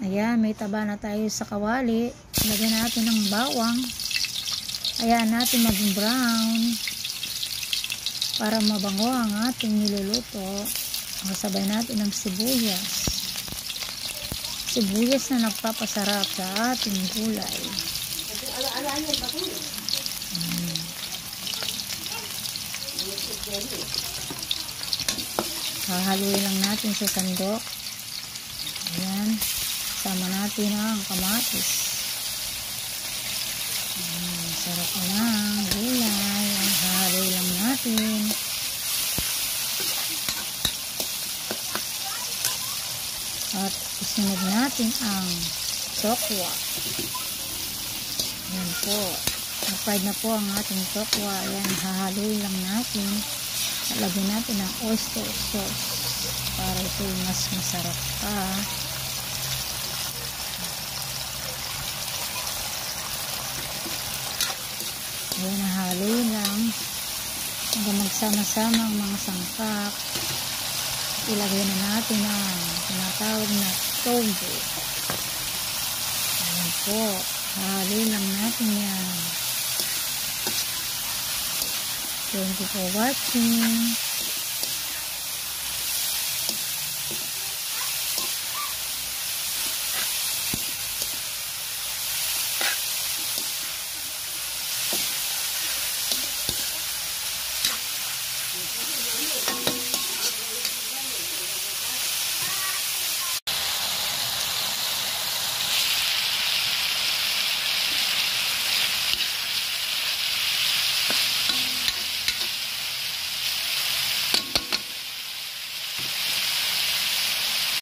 Ayan, may taba na tayo sa kawali. Lagyan natin ng bawang. Ayan natin maging brown para mabango ang ating niluluto. Kasabay natin ng sibuyas. Sibuyas na nagpapasarap sa ating gulay. Hahaluin lang natin sa sandok. Ayan. Sama natin ang kamatis. Sarap na ang gulay. Hahaluin lang natin. At isunod natin ang tokwa. Ayan po. Applied na po ang ating tokwa. Ayan, hahaluin lang natin. Lagyan natin ang oyster sauce para ito mas masarap pa. Ayan, hahaluin lang hanggang magsama-sama ang mga sangkap. Ilagay na natin ang tinatawag na tofu. Ayan po, hahaluin lang natin yan. Thank you for watching.